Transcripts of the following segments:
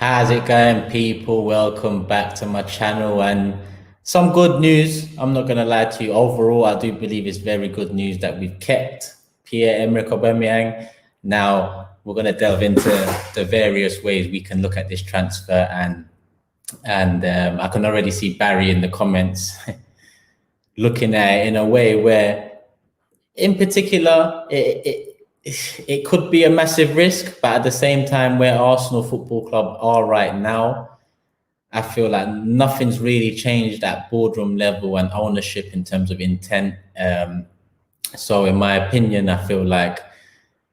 How's it going, people? Welcome back to my channel and some good news. I'm not going to lie to you. Overall, I do believe it's very good news that we've kept Pierre-Emerick Aubameyang. Now, we're going to delve into the various ways we can look at this transfer, and I can already see Barry in the comments looking at it in a way where, in particular, it could be a massive risk, but at the same time, where Arsenal Football Club are right now, I feel like nothing's really changed at boardroom level and ownership in terms of intent. So in my opinion, I feel like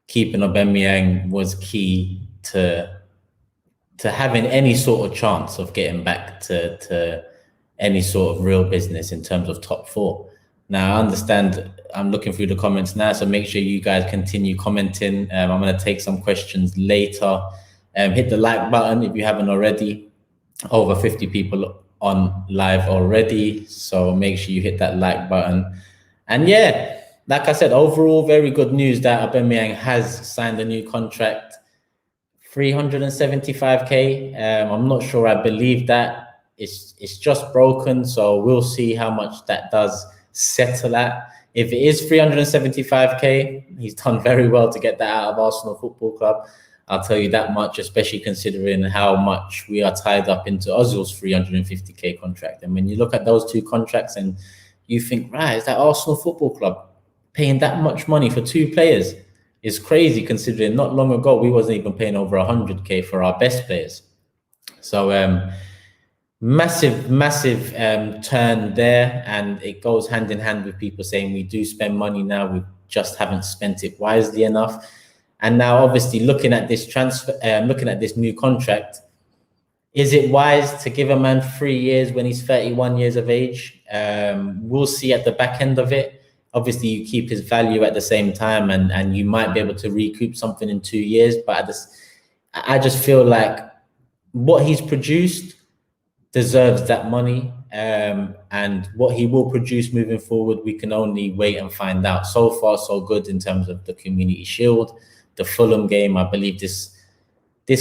keeping Aubameyang was key to having any sort of chance of getting back to any sort of real business in terms of top four. Now, I understand I'm looking through the comments now, so make sure you guys continue commenting. I'm going to take some questions later. Hit the like button if you haven't already. Over 50 people on live already, so make sure you hit that like button. And yeah, like I said, overall, very good news that Aubameyang has signed a new contract. 375k. I'm not sure I believe that. It's just broken, so we'll see how much that does settle at. If it is 375k, he's done very well to get that out of Arsenal Football Club. I'll tell you that much, especially considering how much we are tied up into Ozil's 350k contract. And when you look at those two contracts and you think, right, is that Arsenal Football Club paying that much money for two players? It's crazy considering not long ago we wasn't even paying over 100k for our best players. So massive turn there, and it goes hand in hand with people saying we do spend money now, we just haven't spent it wisely enough. And now obviously looking at this transfer, looking at this new contract, is it wise to give a man 3 years when he's 31 years of age? We'll see at the back end of it. Obviously you keep his value at the same time, and you might be able to recoup something in 2 years, but I just feel like what he's produced deserves that money, and what he will produce moving forward, we can only wait and find out. So far, so good in terms of the Community Shield, the Fulham game. I believe this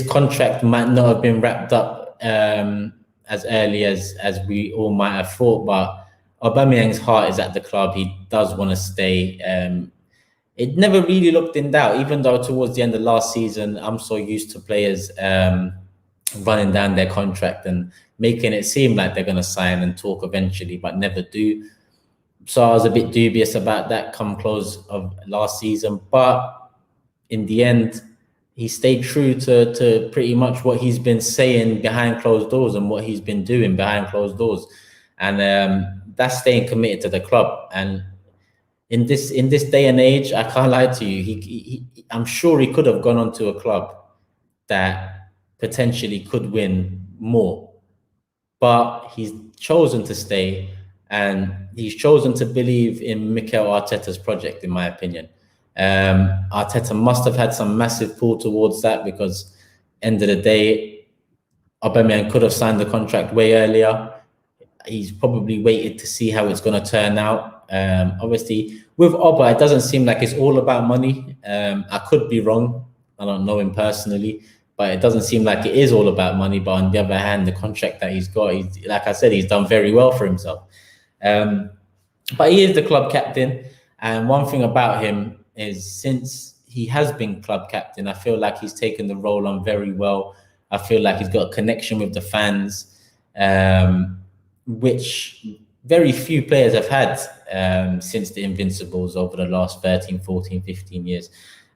contract might not have been wrapped up as early as we all might have thought, but Aubameyang's heart is at the club. He does want to stay. It never really looked in doubt, even though towards the end of last season, I'm so used to players running down their contract and making it seem like they're going to sign and talk eventually, but never do. So I was a bit dubious about that come close of last season. But in the end, he stayed true to pretty much what he's been saying behind closed doors and what he's been doing behind closed doors. And that's staying committed to the club. And in this day and age, I can't lie to you, I'm sure he could have gone on to a club that potentially could win more. But he's chosen to stay, and he's chosen to believe in Mikel Arteta's project, in my opinion. Arteta must have had some massive pull towards that, because end of the day, Aubameyang could have signed the contract way earlier. He's probably waited to see how it's going to turn out. Obviously, with Aubameyang, it doesn't seem like it's all about money. I could be wrong. I don't know him personally, but it doesn't seem like it is all about money. But on the other hand, the contract that he's got, like I said, he's done very well for himself. But he is the club captain. And one thing about him is, since he has been club captain, I feel like he's taken the role on very well. I feel like he's got a connection with the fans, which very few players have had since the Invincibles over the last 13, 14, 15 years.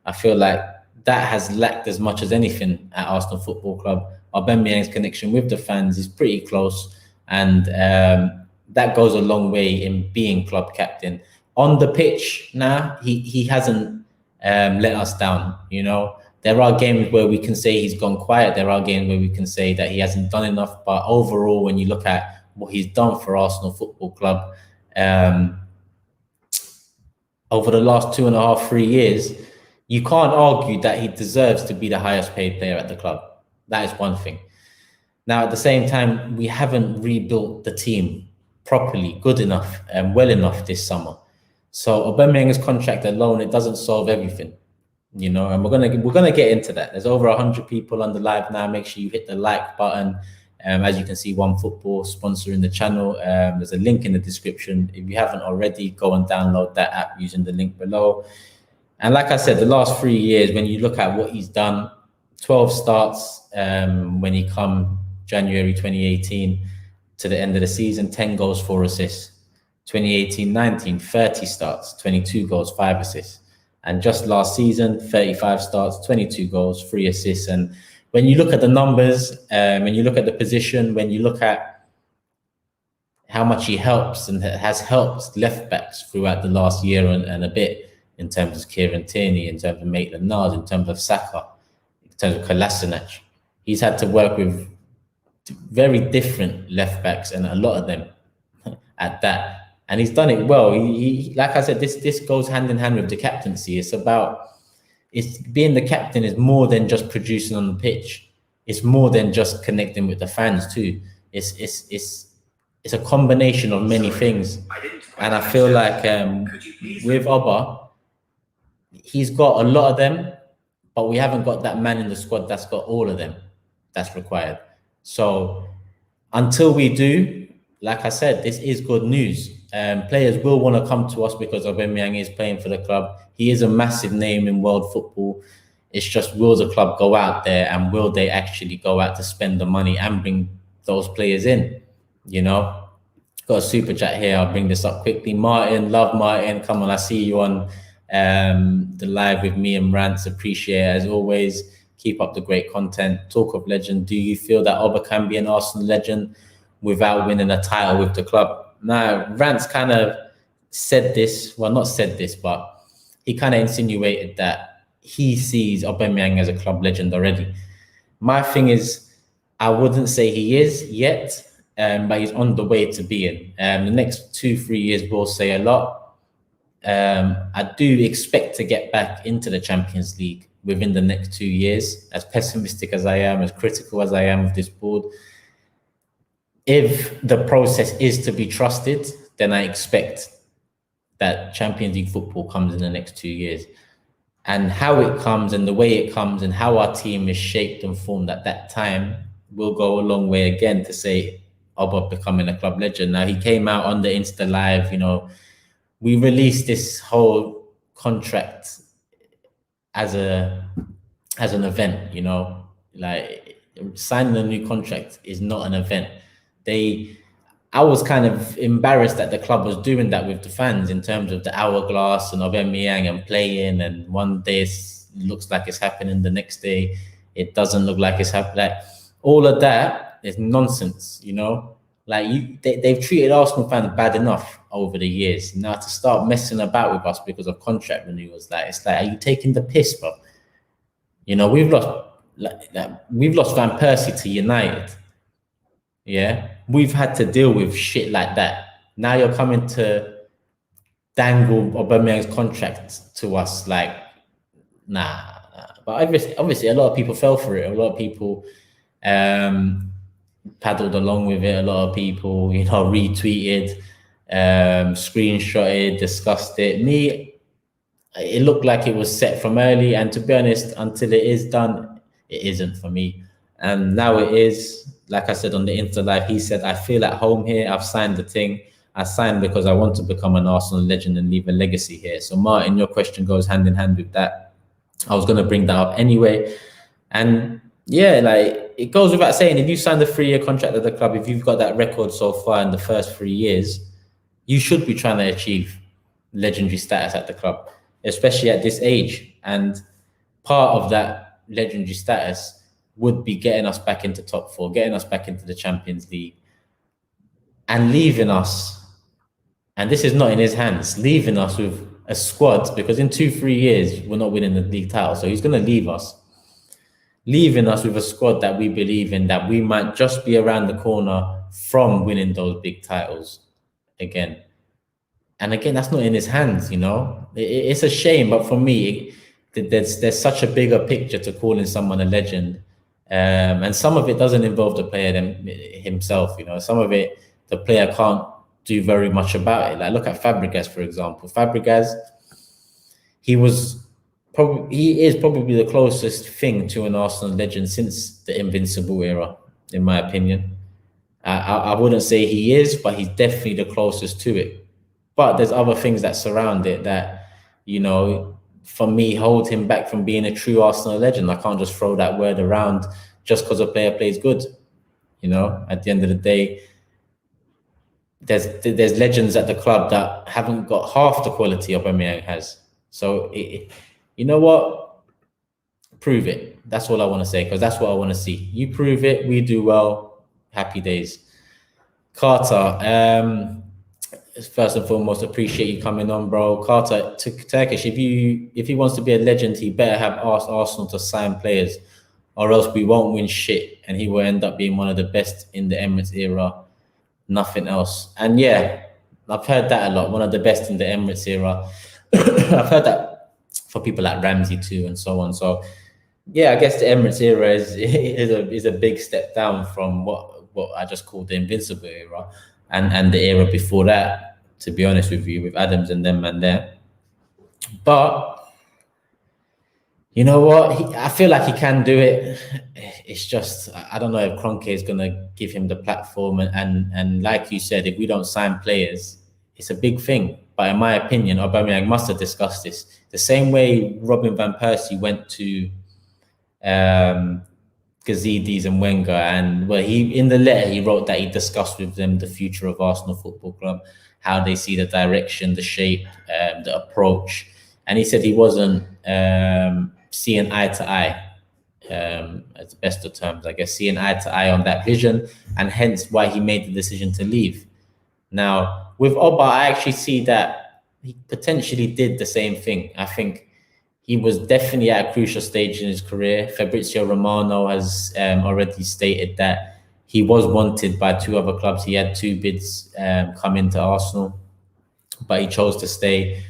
I feel like that has lacked as much as anything at Arsenal Football Club. Aubameyang's connection with the fans is pretty close, and that goes a long way in being club captain. On the pitch now, he hasn't let us down. You know, there are games where we can say he's gone quiet. There are games where we can say that he hasn't done enough. But overall, when you look at what he's done for Arsenal Football Club over the last 2.5, 3 years, you can't argue that he deserves to be the highest paid player at the club. That is one thing. Now, at the same time, we haven't rebuilt the team properly, good enough, and well enough this summer. So Aubameyang's contract alone, it doesn't solve everything. you know, and we're gonna get into that. There's over 100 people on the live now. Make sure you hit the like button. As you can see, One Football sponsoring the channel. There's a link in the description. If you haven't already, go and download that app using the link below. And like I said, the last 3 years, when you look at what he's done, 12 starts when he come January 2018 to the end of the season, 10 goals, 4 assists. 2018-19, 30 starts, 22 goals, 5 assists. And just last season, 35 starts, 22 goals, 3 assists. And when you look at the numbers, when you look at the position, when you look at how much he helps and has helped left backs throughout the last year and a bit, in terms of Kieran Tierney, in terms of Maitland-Niles, in terms of Saka, in terms of Kolasinac, he's had to work with very different left backs, and a lot of them at that. And he's done it well. He like I said, this goes hand in hand with the captaincy. It's being the captain is more than just producing on the pitch. It's more than just connecting with the fans too. It's a combination of many things. And I feel like with Oba, he's got a lot of them, but we haven't got that man in the squad that's got all of them that's required. So until we do, like I said, this is good news. Players will want to come to us because Aubameyang is playing for the club. He is a massive name in world football. It's just, will the club go out there, and will they actually go out to spend the money and bring those players in? You know, got a super chat here. I'll bring this up quickly. Martin, love Martin. Come on, I see you on the live with me and Rants. Appreciate it as always. Keep up the great content. Talk of legend. Do you feel that Oba can be an Arsenal legend without winning a title with the club? Now, Rants kind of said this. Well, not said this, but he kind of insinuated that he sees Aubameyang as a club legend already. My thing is, I wouldn't say he is yet, but he's on the way to being. The next 2-3 years will say a lot. I do expect to get back into the Champions League within the next 2 years. As pessimistic as I am, as critical as I am of this board, if the process is to be trusted, then I expect that Champions League football comes in the next 2 years. And how it comes and the way it comes and how our team is shaped and formed at that time will go a long way again to say Oba becoming a club legend. Now, he came out on the Insta Live, you know, we released this whole contract as an event, you know, like signing a new contract is not an event. I was kind of embarrassed that the club was doing that with the fans in terms of the hourglass and Aubameyang and playing, and one day it looks like it's happening, the next day it doesn't look like it's happening. Like, all of that is nonsense, you know. Like they've treated Arsenal fans bad enough over the years. Now to start messing about with us because of contract renewals, it's like, are you taking the piss, bro? You know, we've lost Van Persie to United. Yeah, we've had to deal with shit like that. Now you're coming to dangle Aubameyang's contract to us, like, nah. But obviously, a lot of people fell for it. A lot of people paddled along with it. A lot of people, you know, retweeted, screenshotted, discussed it. Me, it looked like it was set from early, and to be honest, until it is done, it isn't for me. And now it is. Like I said on the Insta Live, he said, I feel at home here. I've signed the thing. I signed because I want to become an Arsenal legend and leave a legacy here. So, Martin, your question goes hand in hand with that. I was going to bring that up anyway. And yeah, like, it goes without saying, if you signed a 3-year contract at the club, if you've got that record so far in the first 3 years, you should be trying to achieve legendary status at the club, especially at this age. And part of that legendary status would be getting us back into top 4, getting us back into the Champions League, and leaving us, and this is not in his hands, leaving us with a squad, because in 2-3 years, we're not winning the league title. So he's going to leave us with a squad that we believe in, that we might just be around the corner from winning those big titles again. And again, that's not in his hands, you know. It's a shame, but for me, there's such a bigger picture to calling someone a legend. And some of it doesn't involve the player himself, you know. Some of it, the player can't do very much about it. Like, look at Fabregas, for example. Fabregas, he was he is probably the closest thing to an Arsenal legend since the Invincible era, in my opinion. I wouldn't say he is, but he's definitely the closest to it. But there's other things that surround it that, for me, hold him back from being a true Arsenal legend. I can't just throw that word around just because a player plays good. At the end of the day, there's legends at the club that haven't got half the quality Aubameyang has. So, you know what? Prove it. That's all I want to say, because that's what I want to see. You prove it, we do well. Happy days. Carter, first and foremost, appreciate you coming on, bro. Carter, Turkish, if he wants to be a legend, he better have asked Arsenal to sign players, or else we won't win shit, and he will end up being one of the best in the Emirates era. Nothing else. And yeah, I've heard that a lot. One of the best in the Emirates era. I've heard that for people like Ramsey too, and so on. So yeah, I guess the Emirates era is a big step down from what I just called the Invincible era, and the era before that, to be honest with you, with Adams and them and there. But you know what? I feel like he can do it. It's just, I don't know if Kroenke is going to give him the platform. And like you said, if we don't sign players, it's a big thing. But in my opinion, Aubameyang must have discussed this. The same way Robin van Persie went to Gazidis and Wenger, and in the letter he wrote that he discussed with them the future of Arsenal Football Club, how they see the direction, the shape, the approach, and he said he wasn't seeing eye to eye, at the best of terms, I guess, seeing eye to eye on that vision, and hence why he made the decision to leave. Now with Oba, I actually see that he potentially did the same thing. I think he was definitely at a crucial stage in his career. Fabrizio Romano has already stated that he was wanted by 2 other clubs. He had 2 bids come into Arsenal, but he chose to stay.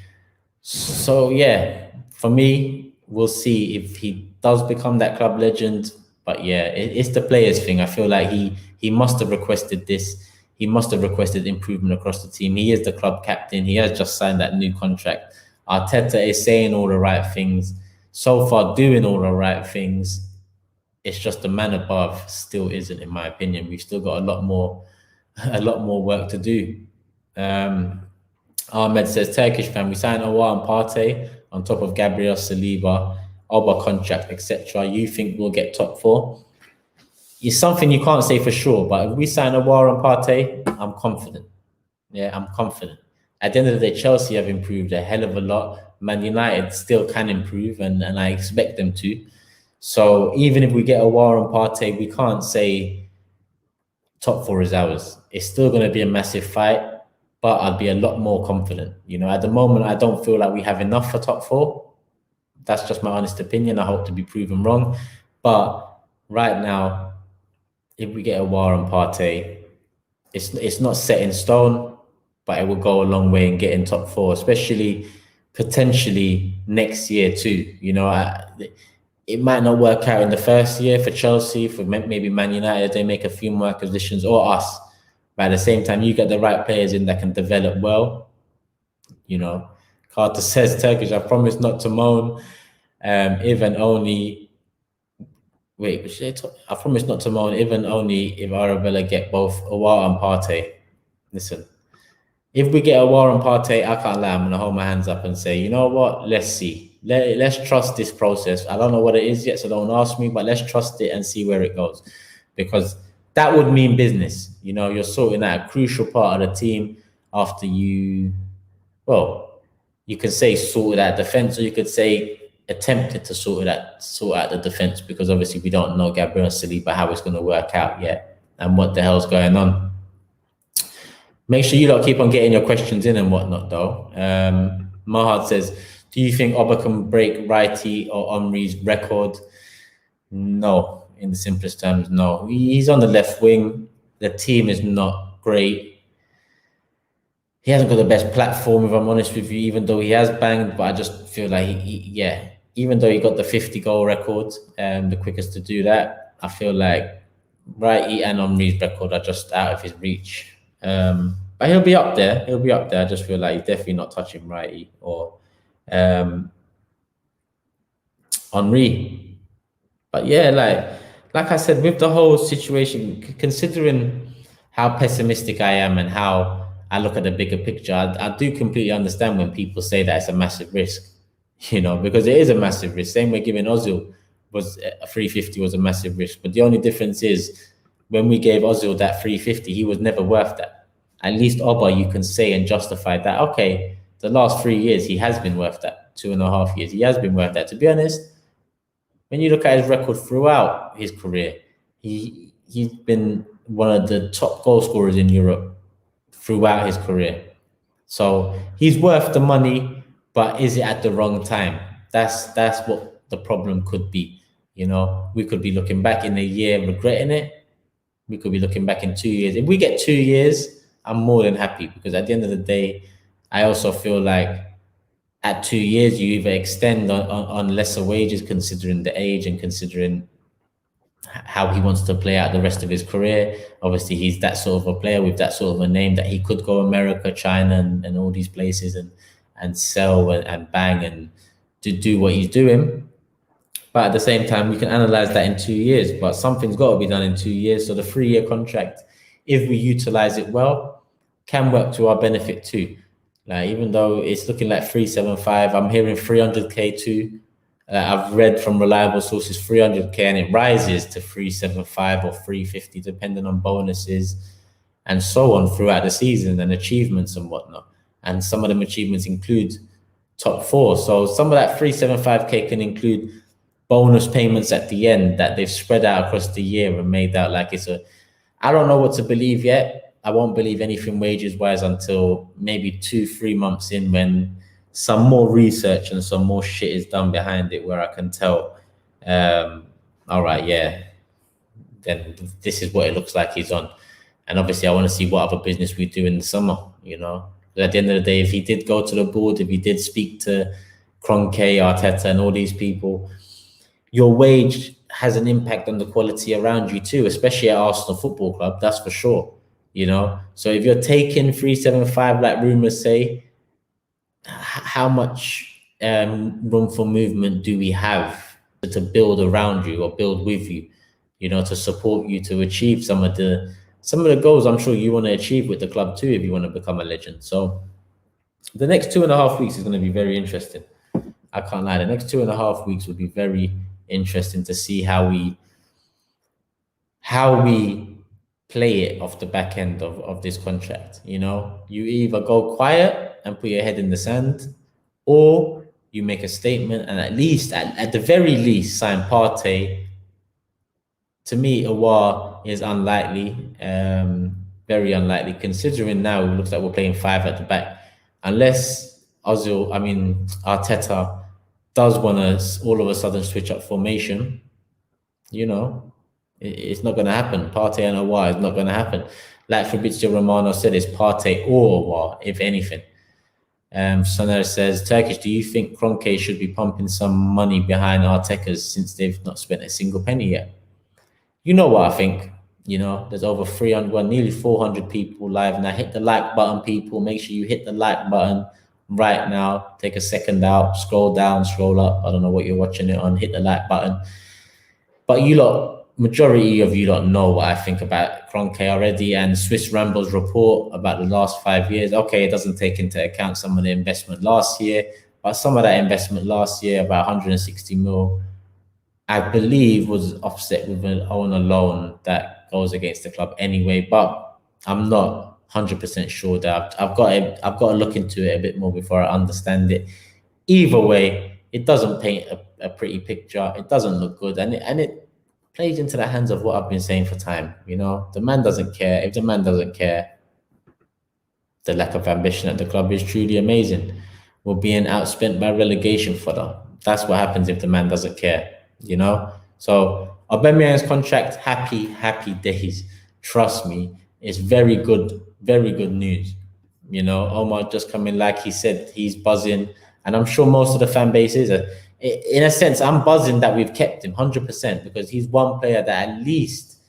So yeah, for me, we'll see if he does become that club legend. But yeah, it's the players thing. I feel like he must have requested this. He must have requested improvement across the team. He is the club captain. He has just signed that new contract. Arteta is saying all the right things, so far doing all the right things. It's just the man above still isn't, in my opinion. We've still got a lot more work to do. Ahmed says, Turkish fan, we signed Aouar and Partey on top of Gabriel Saliba, Oba contract, etc. You think we'll get top 4? It's something you can't say for sure, but if we sign Aouar and Partey, I'm confident. Yeah, I'm confident. At the end of the day, Chelsea have improved a hell of a lot. Man United still can improve, and I expect them to. So even if we get Aouar and Partey, we can't say top 4 is ours. It's still going to be a massive fight, but I'll be a lot more confident. At the moment, I don't feel like we have enough for top 4. That's just my honest opinion. I hope to be proven wrong. But right now, if we get Aouar and Partey, it's not set in stone, but it will go a long way in getting top 4, especially potentially next year too. It might not work out in the first year for Chelsea, for maybe Man United, they make a few more acquisitions, or us. But at the same time, you get the right players in that can develop well. Carter says, Turkish, I promise not to moan. If and only... Wait, I promise not to moan, even only if Arabella get both Aouar and Partey. Listen. If we get Aouar and Partey, I can't lie, I'm going to hold my hands up and say, you know what, let's see. Let's trust this process. I don't know what it is yet, so don't ask me, but let's trust it and see where it goes. Because that would mean business. You're sorting out a crucial part of the team after you could say sorted out defence, or you could say attempted to sort out the defence, because obviously we don't know Gabriel Saliba, how it's going to work out yet and what the hell's going on. Make sure you lot keep on getting your questions in and whatnot, though. Mahad says, do you think Oba can break Wrighty or Omri's record? No, in the simplest terms, no. He's on the left wing. The team is not great. He hasn't got the best platform, if I'm honest with you, even though he has banged. But I just feel like, even though he got the 50-goal record, the quickest to do that, I feel like Wrighty and Omri's record are just out of his reach. But he'll be up there. I just feel like he's definitely not touching Wrighty or Henri. But yeah, like I said, with the whole situation, considering how pessimistic I am and how I look at the bigger picture, I do completely understand when people say that it's a massive risk, because it is a massive risk. Same way giving Ozil was a 350 was a massive risk. But the only difference is when we gave Ozil that 350, he was never worth that. At least Oba, you can say and justify that, okay, the last 3 years, he has been worth that. 2.5 years, he has been worth that. To be honest, when you look at his record throughout his career, he's been one of the top goal scorers in Europe throughout his career. So he's worth the money, but is it at the wrong time? That's what the problem could be. We could be looking back in a year regretting it. We could be looking back in 2 years. If we get 2 years, I'm more than happy, because at the end of the day, I also feel like at 2 years, you either extend on lesser wages, considering the age and considering how he wants to play out the rest of his career. Obviously, he's that sort of a player with that sort of a name that he could go America, China, and all these places and sell and bang and to do what he's doing. But at the same time, we can analyze that in 2 years. But something's got to be done in 2 years. So the 3-year contract, if we utilize it well, can work to our benefit too. Like, even though it's looking like 375, I'm hearing 300k too. I've read from reliable sources 300k, and it rises to 375 or 350, depending on bonuses and so on throughout the season and achievements and whatnot. And some of them achievements include top four. So some of that 375k can include bonus payments at the end that they've spread out across the year and made out like I don't know what to believe yet. I won't believe anything wages wise until maybe 2-3 months in, when some more research and some more shit is done behind it, where I can tell, all right, yeah, then this is what it looks like he's on. And obviously, I want to see what other business we do in the summer, But at the end of the day, if he did go to the board, if he did speak to Kroenke, Arteta, and all these people, your wage has an impact on the quality around you too, especially at Arsenal Football Club, that's for sure. So if you're taking 375, like rumors say, how much room for movement do we have to build around you or build with you, to support you to achieve some of the goals I'm sure you want to achieve with the club too, if you want to become a legend. So the next 2.5 weeks is going to be very interesting. I can't lie. The next 2.5 weeks will be very interesting to see how we play it off the back end of this contract. You either go quiet and put your head in the sand, or you make a statement and at the very least sign Partey. To me, Awar is unlikely, very unlikely, considering now it looks like we're playing 5 at the back, unless Arteta does want to all of a sudden switch up formation. It's not going to happen. Partey and Awar is not going to happen. Like Fabrizio Romano said, it's Partey or Awar, if anything. Soner says, Turkish, do you think Kroenke should be pumping some money behind Arteta's since they've not spent a single penny yet? You know what I think. There's over 300, nearly 400 people live now. Hit the like button, people. Make sure you hit the like button right now. Take a second out, scroll down, scroll up. I don't know what you're watching it on. Hit the like button. But majority of you don't know what I think about Kroenke already, and Swiss Rambles report about the last 5 years. Okay, it doesn't take into account some of the investment last year, but some of that investment last year, about 160 mil, I believe was offset with an owner loan that goes against the club anyway. But I'm not 100% sure that I've got to look into it a bit more before I understand it. Either way, it doesn't paint a pretty picture. It doesn't look good, and it plays into the hands of what I've been saying for time. The man doesn't care. If the man doesn't care, the lack of ambition at the club is truly amazing. We're being outspent by relegation fodder. That's what happens if the man doesn't care, So Aubameyang's contract, happy days. Trust me, it's very good news. Omar just coming, like he said, he's buzzing. And I'm sure most of the fan base is. In a sense, I'm buzzing that we've kept him 100%, because he's one player that at least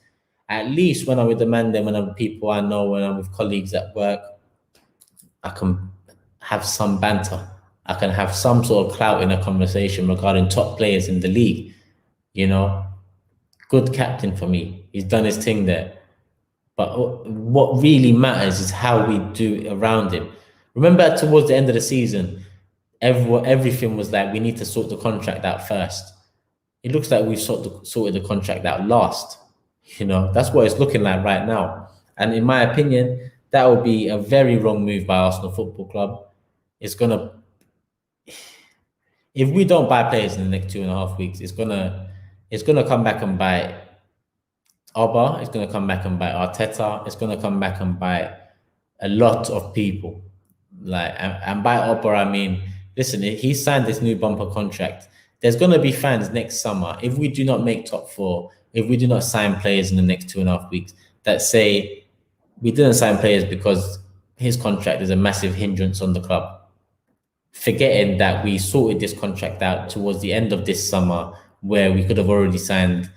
when I'm with the man, then when I'm with people I know, when I'm with colleagues at work, I can have some banter. I can have some sort of clout in a conversation regarding top players in the league. You know, good captain for me. He's done his thing there. But what really matters is how we do around him. Remember, towards the end of the season, everything was like, we need to sort the contract out first. It looks like we've sorted the contract out last. You know, that's what it's looking like right now. And in my opinion, that would be a very wrong move by Arsenal Football Club. It's gonna, if we don't buy players in the next 2.5 weeks, it's gonna come back and bite Oba. It's gonna come back and bite Arteta. It's gonna come back and bite a lot of people. Like, and by Oba, I mean, listen, he signed this new bumper contract. There's going to be fans next summer, if we do not make top 4, if we do not sign players in the next 2.5 weeks, that say we didn't sign players because his contract is a massive hindrance on the club. Forgetting that we sorted this contract out towards the end of this summer, where we could have already signed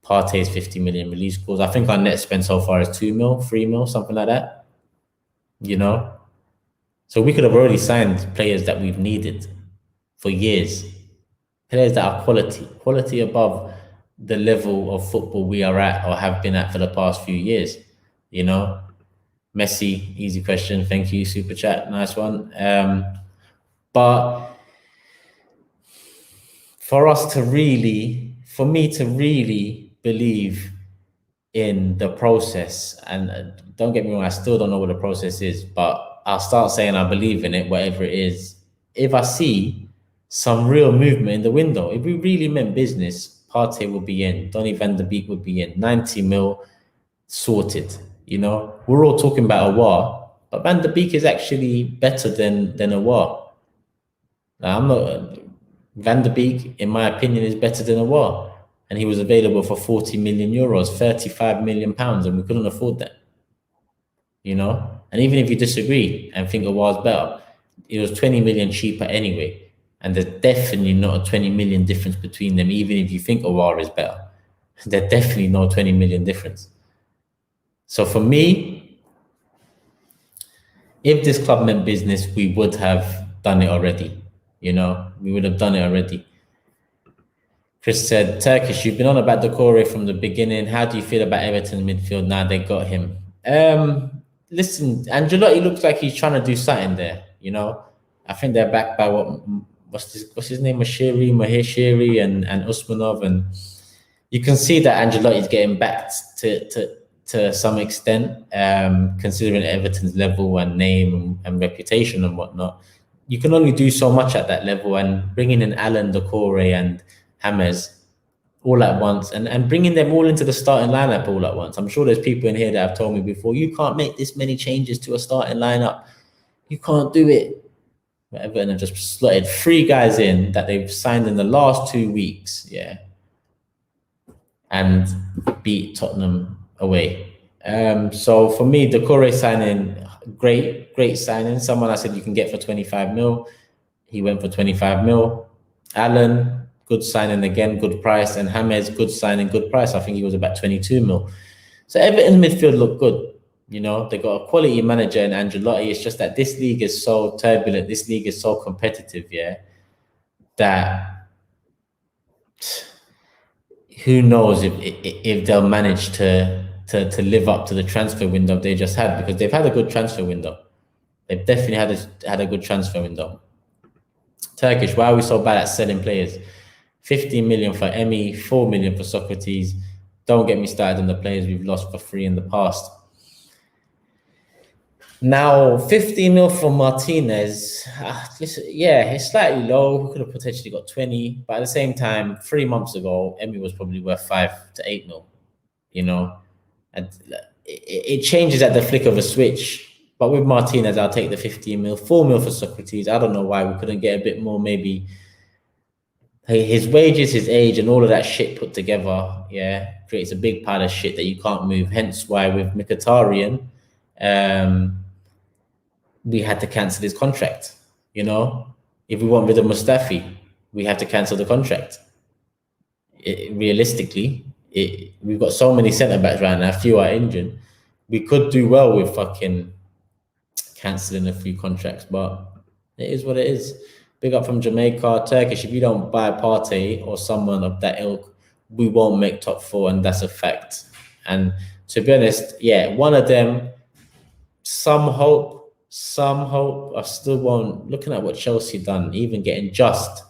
Partey's 50 million release clause. I think our net spend so far is 2 mil, 3 mil, something like that. You know? So we could have already signed players that we've needed for years. Players that are quality above the level of football we are at or have been at for the past few years. You know? Messi, easy question. Thank you, Super Chat. Nice one. But for me to really believe in the process, and don't get me wrong, I still don't know what the process is, but I'll start saying I believe in it, whatever it is, if I see some real movement in the window. If we really meant business, Partey will be in, Donny van de Beek would be in, 90 mil sorted. You know, we're all talking about Aouar, but Van de Beek is actually better than Aouar. Now, Van de Beek, in my opinion, is better than Aouar. And he was available for 40 million euros, 35 million pounds, and we couldn't afford that. You know? And even if you disagree and think Aouar's better, it was 20 million cheaper anyway. And there's definitely not a 20 million difference between them, even if you think Aouar is better. There's definitely no 20 million difference. So for me, if this club meant business, we would have done it already. You know, we would have done it already. Chris said, Turkish, you've been on about Decore from the beginning. How do you feel about Everton midfield now they got him? Listen, Ancelotti looks like he's trying to do something there. You know, I think they're backed by what's his name, Maheshiri and Usmanov, and you can see that Ancelotti's getting backed to some extent, considering Everton's level and name and reputation and whatnot. You can only do so much at that level, and bringing in Alan, Decore, and James all at once, and bringing them all into the starting lineup all at once. I'm sure there's people in here that have told me before, you can't make this many changes to a starting lineup. You can't do it. But Everton have just slotted 3 guys in that they've signed in the last 2 weeks, yeah, and beat Tottenham away. So for me, Decore signing, great signing. Someone I said you can get for 25 mil. He went for 25 mil. Alan, good signing again, good price. And James, good signing, good price. I think he was about 22 mil. So Everton's midfield looked good. You know, they got a quality manager in Ancelotti. It's just that this league is so turbulent. This league is so competitive, yeah, that who knows if they'll manage to live up to the transfer window they just had, because they've had a good transfer window. They've definitely had a good transfer window. Turkish, why are we so bad at selling players? 15 million for Emmy, 4 million for Socrates. Don't get me started on the players we've lost for free in the past. Now, 15 mil for Martinez. Listen, yeah, it's slightly low. We could have potentially got 20, but at the same time, 3 months ago, Emmy was probably worth 5 to 8 mil. You know, and it changes at the flick of a switch. But with Martinez, I'll take the 15 mil, 4 mil for Socrates. I don't know why we couldn't get a bit more, maybe. His wages, his age, and all of that shit put together, yeah, creates a big pile of shit that you can't move. Hence why with Mkhitaryan, we had to cancel his contract. You know, if we want rid of Mustafi, we have to cancel the contract. Realistically, we've got so many centre backs right now, few are injured. We could do well with fucking cancelling a few contracts, but it is what it is. Big up from Jamaica. Turkish, if you don't buy Partey or someone of that ilk, we won't make top 4, and that's a fact. And to be honest, yeah, one of them, some hope. I still won't. Looking at what Chelsea done, even getting just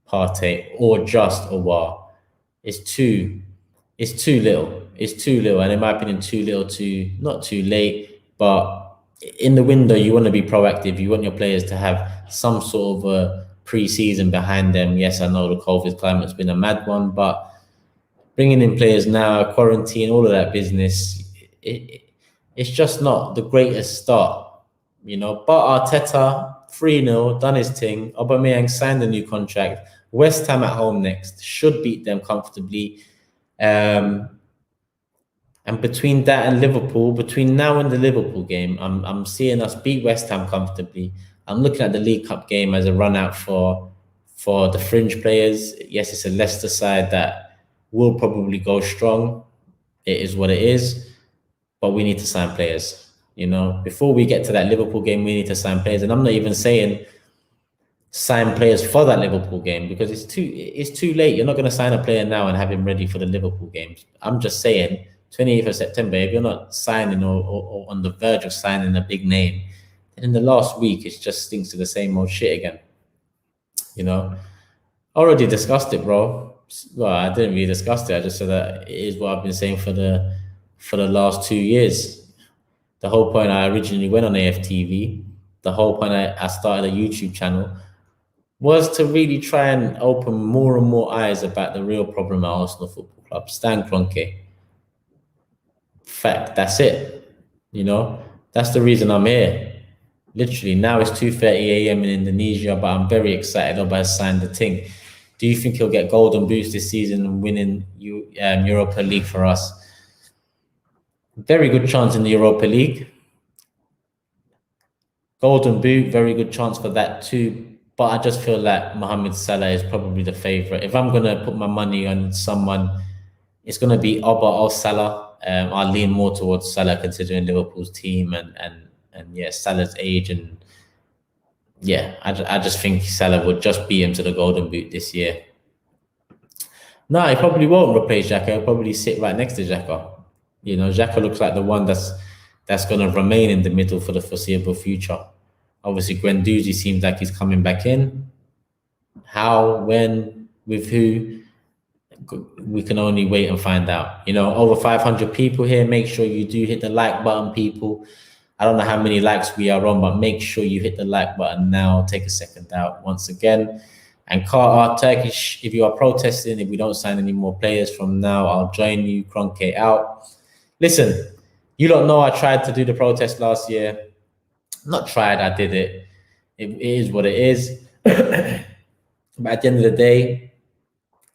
Partey or just Aouar, it's too little. It's too little, and in my opinion, too little, not too late. But in the window, you want to be proactive. You want your players to have some sort of a pre-season behind them. Yes, I know the COVID climate's been a mad one, but bringing in players now, quarantine, all of that business, it's just not the greatest start, But Arteta, 3-0, done his thing. Aubameyang signed a new contract. West Ham at home next, should beat them comfortably. And between that and Liverpool, between now and the Liverpool game, I'm seeing us beat West Ham comfortably. I'm looking at the League Cup game as a run out for the fringe players. Yes, it's a Leicester side that will probably go strong. It is what it is, but we need to sign players. Before we get to that Liverpool game, we need to sign players, and I'm not even saying sign players for that Liverpool game because it's too late. You're not going to sign a player now and have him ready for the Liverpool games. I'm just saying, 28th of September, if you're not signing or on the verge of signing a big name, then in the last week, it just stinks to the same old shit again. Already discussed it, bro. Well, I didn't really discuss it. I just said that it is what I've been saying for the last 2 years. The whole point I originally went on AFTV, the whole point I started a YouTube channel was to really try and open more and more eyes about the real problem at Arsenal Football Club. Stan Kroenke. Fact, that's it. That's the reason I'm here. Literally, now it's 2:30 a.m. in Indonesia, but I'm very excited about signing the thing. Do you think he'll get golden boots this season and winning Europa League for us? Very good chance in the Europa League. Golden boot, very good chance for that too. But I just feel like Mohamed Salah is probably the favourite. If I'm going to put my money on someone, it's going to be Oba or Salah. I'll lean more towards Salah considering Liverpool's team and yeah, Salah's age. And yeah, I just think Salah would just beat him to the golden boot this year. No, he probably won't replace Xhaka. He'll probably sit right next to Xhaka. Xhaka looks like the one that's going to remain in the middle for the foreseeable future. Obviously, Guendouzi seems like he's coming back in. How, when, with who, we can only wait and find out. Over 500 people here. Make sure you do hit the like button, people. I don't know how many likes we are on, but make sure you hit the like button now. Take a second out once again. And Carter, Turkish, if you are protesting, if we don't sign any more players from now, I'll join you. Kroenke out. Listen, you don't know I tried to do the protest last year. Not tried, I did it. It is what it is. But at the end of the day,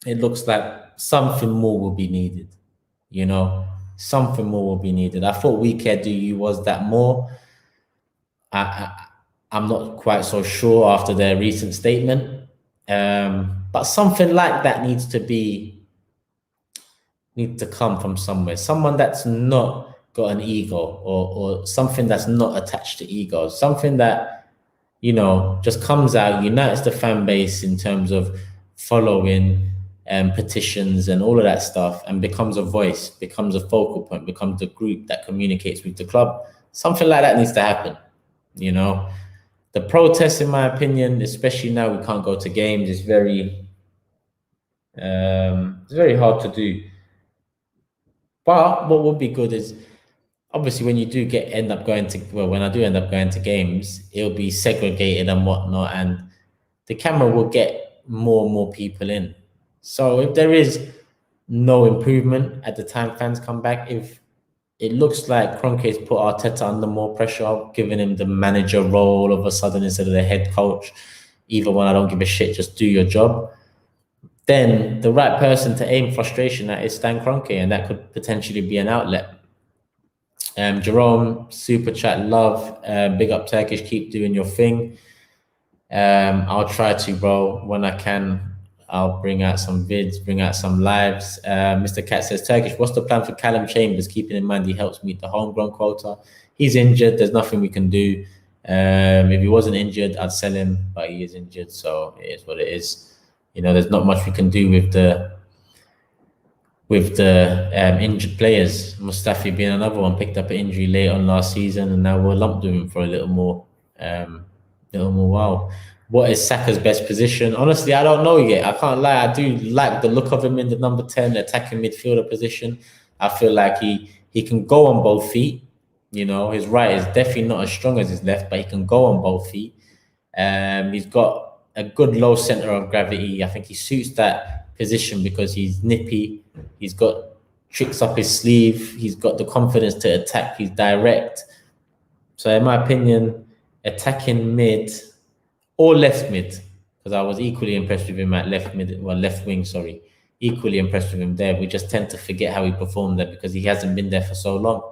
it looks like something more will be needed. Something more will be needed. I thought We Care Do You was that more. I'm not quite so sure after their recent statement. But something like that needs to come from somewhere. Someone that's not got an ego or something that's not attached to ego. Something that, just comes out, unites the fan base in terms of following petitions and all of that stuff, and becomes a voice, becomes a focal point, becomes the group that communicates with the club. Something like that needs to happen. The protests, in my opinion, especially now we can't go to games, is very hard to do. But what would be good is, obviously, when you do end up going to games, it'll be segregated and whatnot, and the camera will get more and more people in. So if there is no improvement at the time fans come back, if it looks like Kroenke's put Arteta under more pressure, giving him the manager role all of a sudden instead of the head coach, even when I don't give a shit, just do your job, then the right person to aim frustration at is Stan Kroenke, and that could potentially be an outlet. Jerome, super chat, love, big up Turkish, keep doing your thing. I'll try to, bro, when I can. I'll bring out some vids, bring out some lives. Mr. Cat says, Turkish, what's the plan for Callum Chambers, keeping in mind he helps meet the homegrown quota? He's injured, there's nothing we can do. If he wasn't injured, I'd sell him, but he is injured, so it is what it is. There's not much we can do with the injured players. Mustafi being another one, picked up an injury late on last season, and now we're lumped with him for a little more while. What is Saka's best position? Honestly, I don't know yet. I can't lie. I do like the look of him in the number 10 attacking midfielder position. I feel like he can go on both feet. His right is definitely not as strong as his left, but he can go on both feet. He's got a good low center of gravity. I think he suits that position because he's nippy. He's got tricks up his sleeve. He's got the confidence to attack. He's direct. So in my opinion, attacking mid or left mid, because I was equally impressed with him at left wing, equally impressed with him there. We just tend to forget how he performed there because he hasn't been there for so long.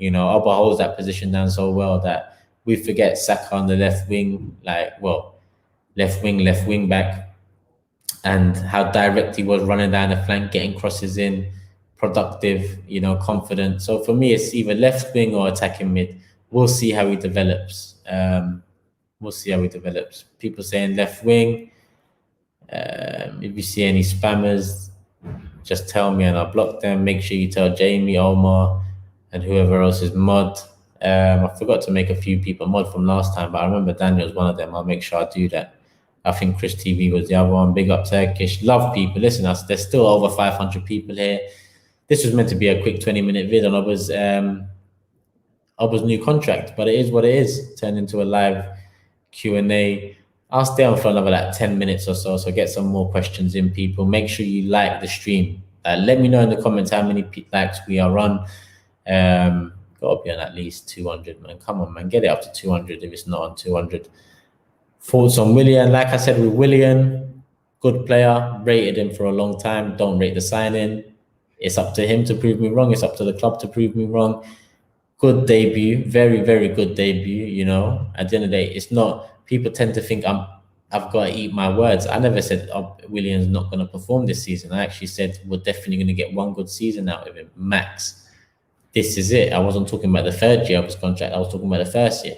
Oba holds that position down so well that we forget Saka on the left wing, left wing back, and how direct he was running down the flank, getting crosses in, productive, confident. So for me, it's either left wing or attacking mid. We'll see how he develops. People saying left wing. If you see any spammers, just tell me and I'll block them. Make sure you tell Jamie, Omar, and whoever else is mod. I forgot to make a few people mod from last time, but I remember Daniel's one of them. I'll make sure I do that. I think Chris TV was the other one. Big up Turkish. Love people. Listen, there's still over 500 people here. This was meant to be a quick 20-minute vid on Oba's new contract, but it is what it is. Turned into a live Q&A. I'll stay on for another 10 minutes or so get some more questions in, people. Make sure you like the stream. Let me know in the comments how many likes we are on. Gotta be on at least 200, man. Come on, man. Get it up to 200 if it's not on 200. Thoughts on Willian? Like I said with Willian, good player. Rated him for a long time. Don't rate the signing. It's up to him to prove me wrong. It's up to the club to prove me wrong. Good debut. Very, very good debut, At the end of the day, it's not... People tend to think I've got to eat my words. I never said Willian's not going to perform this season. I actually said we're definitely going to get one good season out of him, max. This is it. I wasn't talking about the third year of his contract. I was talking about the first year.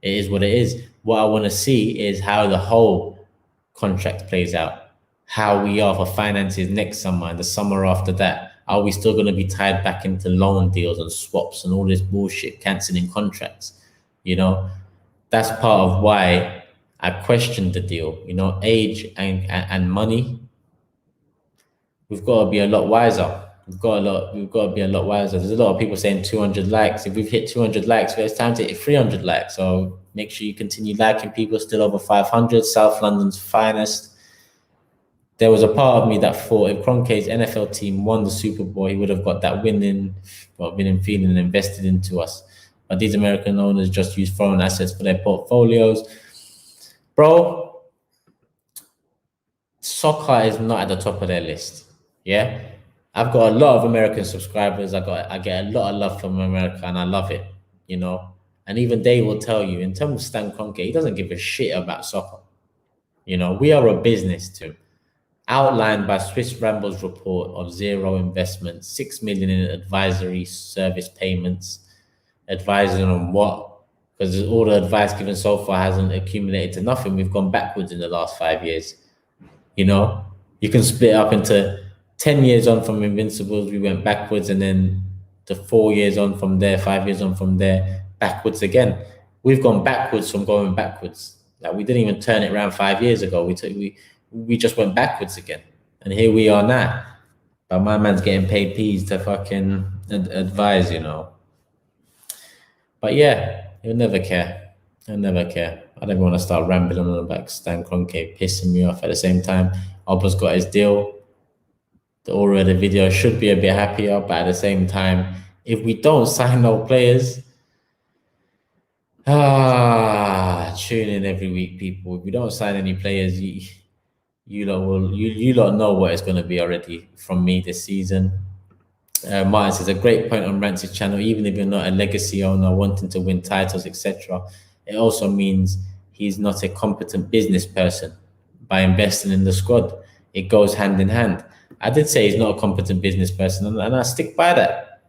It is what it is. What I want to see is how the whole contract plays out, how we are for finances next summer and the summer after that. Are we still going to be tied back into loan deals and swaps and all this bullshit, cancelling contracts? That's part of why I questioned the deal. Age and money. We've got to be a lot wiser. We've got to be a lot wiser. There's a lot of people saying 200 likes. If we've hit 200 likes, it's time to hit 300 likes. So make sure you continue liking. People still over 500. South London's finest. There was a part of me that thought if Kroenke's NFL team won the Super Bowl, he would have got that winning feeling invested into us. But these American owners just use foreign assets for their portfolios. Bro, soccer is not at the top of their list. Yeah? I've got a lot of American subscribers. I get a lot of love from America, and I love it, And even they will tell you, in terms of Stan Kroenke, he doesn't give a shit about soccer. We are a business to him. Outlined by Swiss Ramble's report of zero investment, 6 million in advisory service payments. Advising on what? Because all the advice given so far hasn't accumulated to nothing. We've gone backwards in the last 5 years. You can split up into 10 years on from Invincibles, we went backwards, and then the 4 years on from there, 5 years on from there, backwards again. We've gone backwards from going backwards. We didn't even turn it around 5 years ago. We just went backwards again. And here we are now. But my man's getting paid peas to fucking advise, But yeah, he'll never care. I don't want to start rambling on about Stan Kroenke, pissing me off. At the same time, Oba's got his deal. The aura of the video should be a bit happier, but at the same time, if we don't sign no players, tune in every week, people. If we don't sign any players, you lot know what it's going to be already from me this season. Martin says, a great point on Rance's channel. Even if you're not a legacy owner wanting to win titles, etc., it also means he's not a competent business person by investing in the squad. It goes hand in hand. I did say he's not a competent business person, and I stick by that.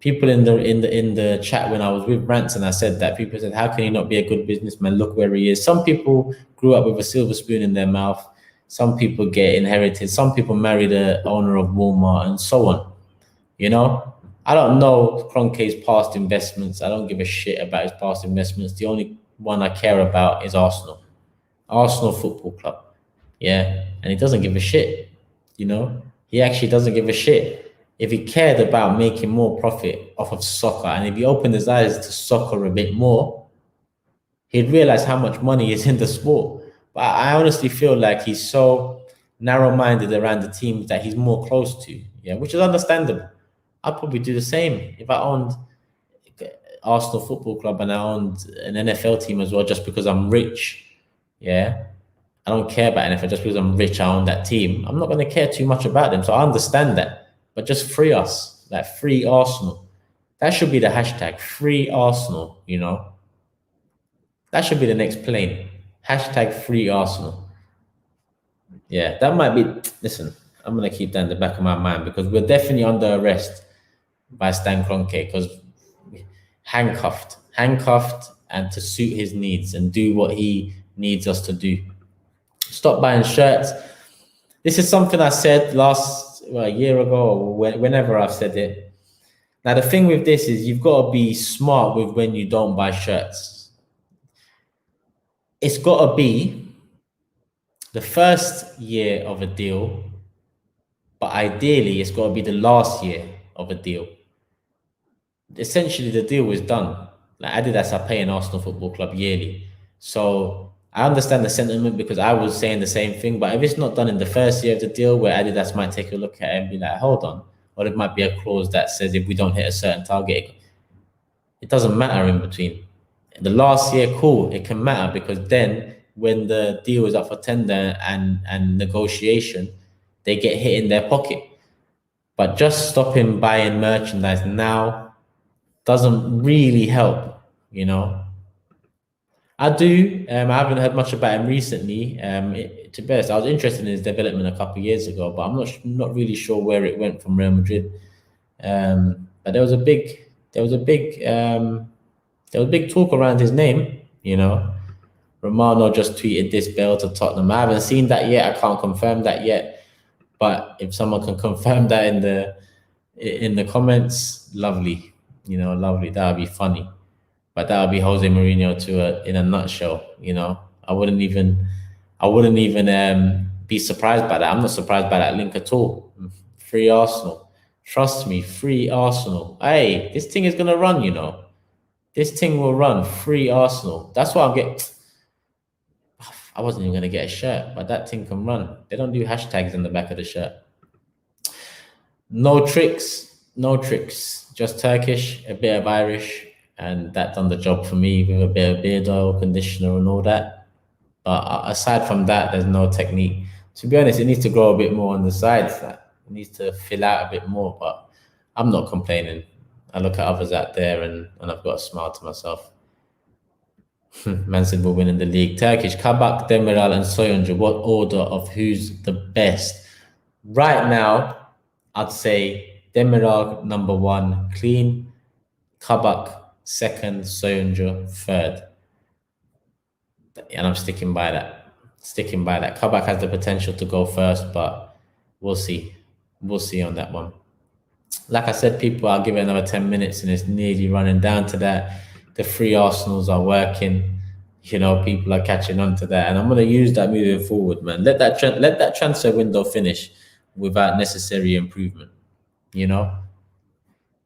People in the chat when I was with Branson, I said that people said, "How can he not be a good businessman? Look where he is." Some people grew up with a silver spoon in their mouth. Some people get inherited. Some people marry the owner of Walmart, and so on. You know, I don't know Kroenke's past investments. I don't give a shit about his past investments. The only one I care about is Arsenal, Arsenal Football Club. Yeah, and he doesn't give a shit. You know, he actually doesn't give a shit. If he cared about making more profit off of soccer, and if he opened his eyes to soccer a bit more, he'd realize how much money is in the sport. But I honestly feel like he's so narrow-minded around the teams that he's more close to. Yeah, which is understandable. I'd probably do the same if I owned Arsenal Football Club and I owned an NFL team as well, just because I'm rich. Yeah, I don't care about NFL just because I'm rich. I own that team. I'm not going to care too much about them, so I understand that. But just free us, like free Arsenal. That should be the hashtag. Free Arsenal. You know, that should be the next plane. Hashtag free Arsenal. Yeah, that might be. Listen, I'm gonna keep that in the back of my mind because we're definitely under arrest by Stan Kroenke because handcuffed, and to suit his needs and do what he needs us to do. Stop buying shirts. This is something I said a year ago, or whenever I've said it. Now the thing with this is you've got to be smart with when you don't buy shirts. It's got to be the first year of a deal, but ideally it's got to be the last year of a deal. Essentially, the deal is done. Like Adidas are paying Arsenal Football Club yearly. So I understand the sentiment because I was saying the same thing. But if it's not done in the first year of the deal, where Adidas might take a look at it and be like, hold on, or it might be a clause that says if we don't hit a certain target, it doesn't matter in between. The last year, cool, it can matter because then when the deal is up for tender and negotiation, they get hit in their pocket. But just stopping buying merchandise now doesn't really help, you know. I do. I haven't heard much about him recently. To be honest, I was interested in his development a couple of years ago, but I'm not really sure where it went from Real Madrid. But there was a big talk around his name. You know, Romano just tweeted this bell to Tottenham. I haven't seen that yet. I can't confirm that yet. But if someone can confirm that in the comments, lovely. You know, lovely. That would be funny. But that would be Jose Mourinho in a nutshell. You know, I wouldn't even be surprised by that. I'm not surprised by that link at all. Free Arsenal. Trust me, free Arsenal. Hey, this thing is gonna run, you know. This thing will run. Free Arsenal. That's why I wasn't even gonna get a shirt, but that thing can run. They don't do hashtags in the back of the shirt. No tricks. Just Turkish, a bit of Irish, and that done the job for me with a bit of beard oil, conditioner, and all that. But aside from that, there's no technique. To be honest, it needs to grow a bit more on the sides. It needs to fill out a bit more, but I'm not complaining. I look at others out there and I've got a smile to myself. Man said we'll win in the league. Turkish, Kabak, Demiral, and Soyuncu. What order of who's the best? Right now, I'd say Demiral number 1, clean. Kabak second, Soyuncu third. And I'm sticking by that. Kabak has the potential to go first, but we'll see. We'll see on that one. Like I said, people, I'll give it another 10 minutes and it's nearly running down to that. The free Arsenals are working. You know, people are catching on to that. And I'm going to use that moving forward, man. Let that transfer window finish without necessary improvement. You know?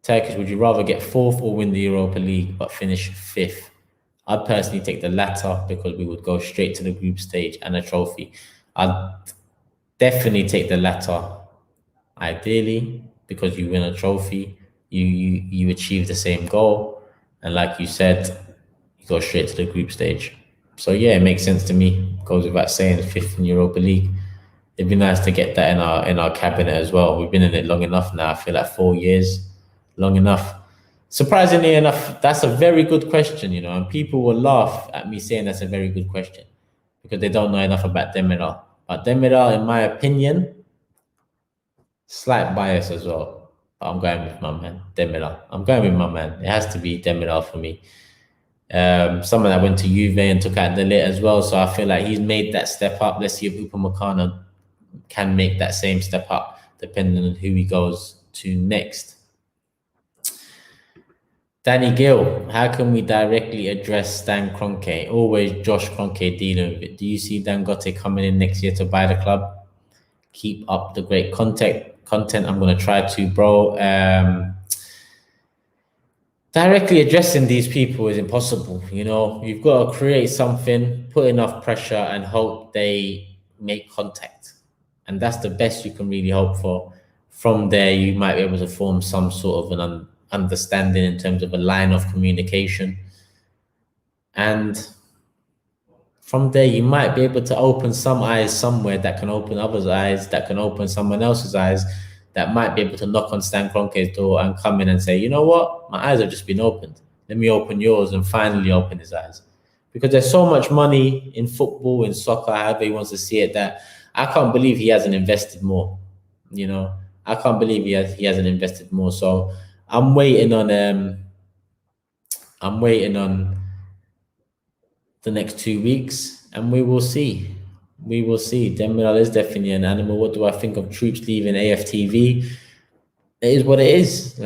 Turkish, would you rather get 4th or win the Europa League but finish 5th? I'd personally take the latter because we would go straight to the group stage and a trophy. I'd definitely take the latter, ideally, because you win a trophy, you achieve the same goal, and like you said, you go straight to the group stage. So yeah, it makes sense to me. Goes without saying, 5th in Europa League. It'd be nice to get that in our cabinet as well. We've been in it long enough now. I feel like 4 years, long enough. Surprisingly enough, that's a very good question, you know, and people will laugh at me saying that's a very good question because they don't know enough about Demiral. But Demiral, in my opinion, slight bias as well. But I'm going with my man, Demiral. I'm going with my man. It has to be Demiral for me. Someone that went to Juve and took out the lit as well. So I feel like he's made that step up. Let's see if Upamecano can make that same step up, depending on who he goes to next. Danny Gill, how can we directly address Stan Kroenke? Always Josh Kroenke dealing with it. Do you see Dangote coming in next year to buy the club? Keep up the great content. I'm going to try to, bro. Directly addressing these people is impossible. You've got to create something, put enough pressure, and hope they make contact. And that's the best you can really hope for. From there, you might be able to form some sort of an understanding in terms of a line of communication. And from there, you might be able to open some eyes somewhere that can open others' eyes, that can open someone else's eyes, that might be able to knock on Stan Kroenke's door and come in and say, you know what? My eyes have just been opened. Let me open yours, and finally open his eyes. Because there's so much money in football, in soccer, however he wants to see it, that I can't believe he hasn't invested more. I can't believe he hasn't invested more. So I'm waiting on the next 2 weeks, and we will see. We will see. Demiral is definitely an animal. What do I think of Troops leaving AFTV? It is what it is.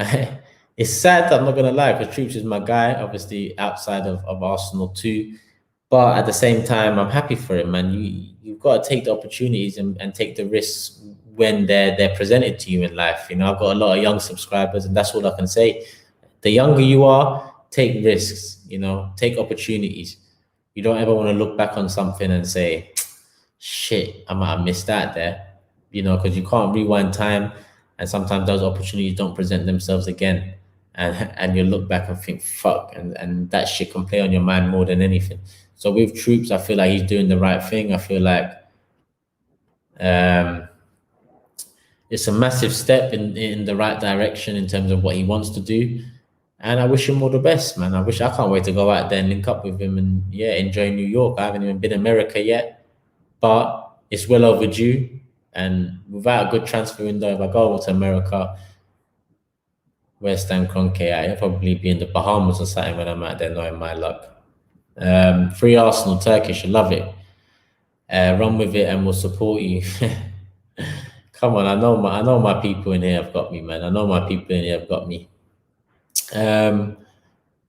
It's sad, I'm not going to lie, because Troops is my guy, obviously outside of Arsenal too. But at the same time, I'm happy for it, man. You've got to take the opportunities and take the risks when they're presented to you in life. I've got a lot of young subscribers, and that's all I can say. The younger you are, take risks, take opportunities. You don't ever want to look back on something and say, shit, I might have missed that there, because you can't rewind time, and sometimes those opportunities don't present themselves again. And you look back and think, fuck, and that shit can play on your mind more than anything. So with Troops, I feel like he's doing the right thing. I feel like it's a massive step in the right direction in terms of what he wants to do. And I wish him all the best, man. I can't wait to go out there and link up with him and, enjoy New York. I haven't even been to America yet, but it's well overdue. And without a good transfer window, if I go over to America, where's Stan Kroenke at? He'll probably be in the Bahamas or something when I'm out there, knowing my luck. Free Arsenal Turkish, I love it. Run with it and we'll support you. Come on, I know my people in here have got me, man. I know my people in here have got me.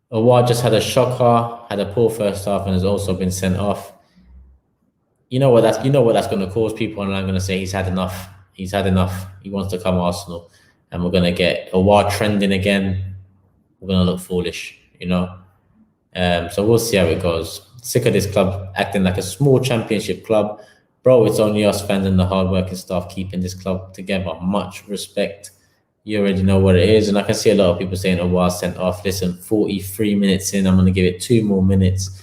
Awad just had a shocker, had a poor first half, and has also been sent off. You know what that's going to cause people, and I'm going to say he's had enough. He's had enough. He wants to come Arsenal, and we're going to get Awad trending again. We're going to look foolish, So we'll see how it goes. Sick of this club acting like a small championship club. Bro, it's only us fans and the hard-working staff keeping this club together. Much respect. You already know what it is. And I can see a lot of people saying, sent off. Listen, 43 minutes in, I'm going to give it 2 more minutes.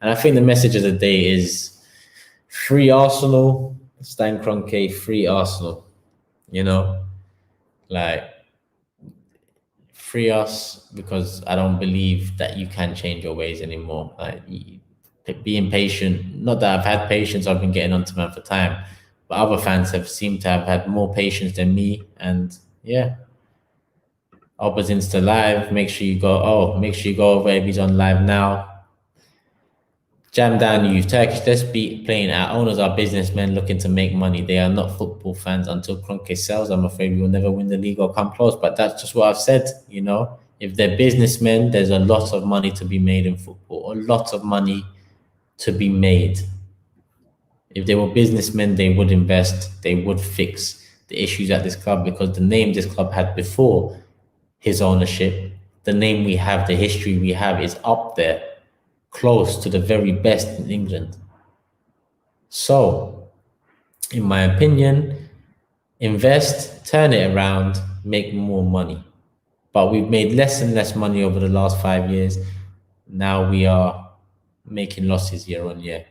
And I think the message of the day is free Arsenal, Stan Kroenke, free Arsenal. Free us, because I don't believe that you can change your ways anymore. Being patient, not that I've had patience, I've been getting onto man for time, but other fans have seemed to have had more patience than me. And Alba's Insta live. Make sure you go over if he's on live now. Jam down you, Turkish. Let's be playing. Our owners are businessmen looking to make money. They are not football fans. Until Kroenke sells, I'm afraid we will never win the league or come close. But that's just what I've said. If they're businessmen, there's a lot of money to be made in football. A lot of money to be made. If they were businessmen, they would invest. They would fix the issues at this club, because the name this club had before his ownership, the name we have, the history we have, is up there, close to the very best in England. So, in my opinion, invest, turn it around, make more money. But we've made less and less money over the last 5 years. Now we are making losses year on year.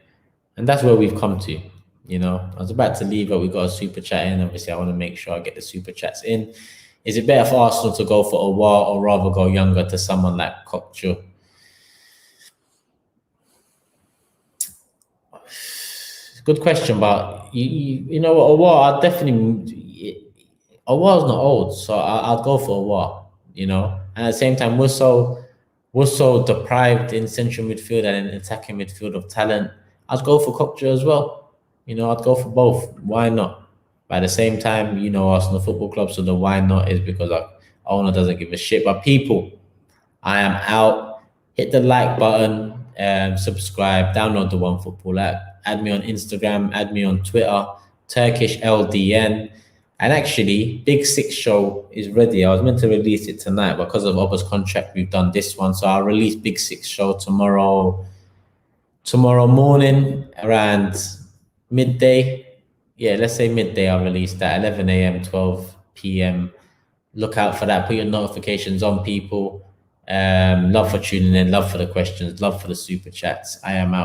And that's where we've come to. I was about to leave, but we got a super chat in. Obviously, I want to make sure I get the super chats in. Is it better for Arsenal to go for a while, or rather go younger to someone like Kokchu? Good question, but you know what? I definitely, A while's not old, so I'll go for a while, you know. And at the same time, we're so deprived in central midfield and in attacking midfield of talent. I'd go for Kokja as well. You know, I'd go for both. Why not? But at the same time, you know, Arsenal Football Club, so the why not is because our owner doesn't give a shit. But people, I am out. Hit the like button, subscribe, download the One Football app, add me on Instagram, add me on Twitter, Turkish LDN. And actually, Big Six show is ready. I was meant to release it tonight, but because of Oba's contract, we've done this one. So I'll release Big Six show tomorrow morning around midday. Yeah, let's say midday. I'll release that 11 a.m., 12 p.m. Look out for that. Put your notifications on, people. Love for tuning in. Love for the questions. Love for the super chats. I am out.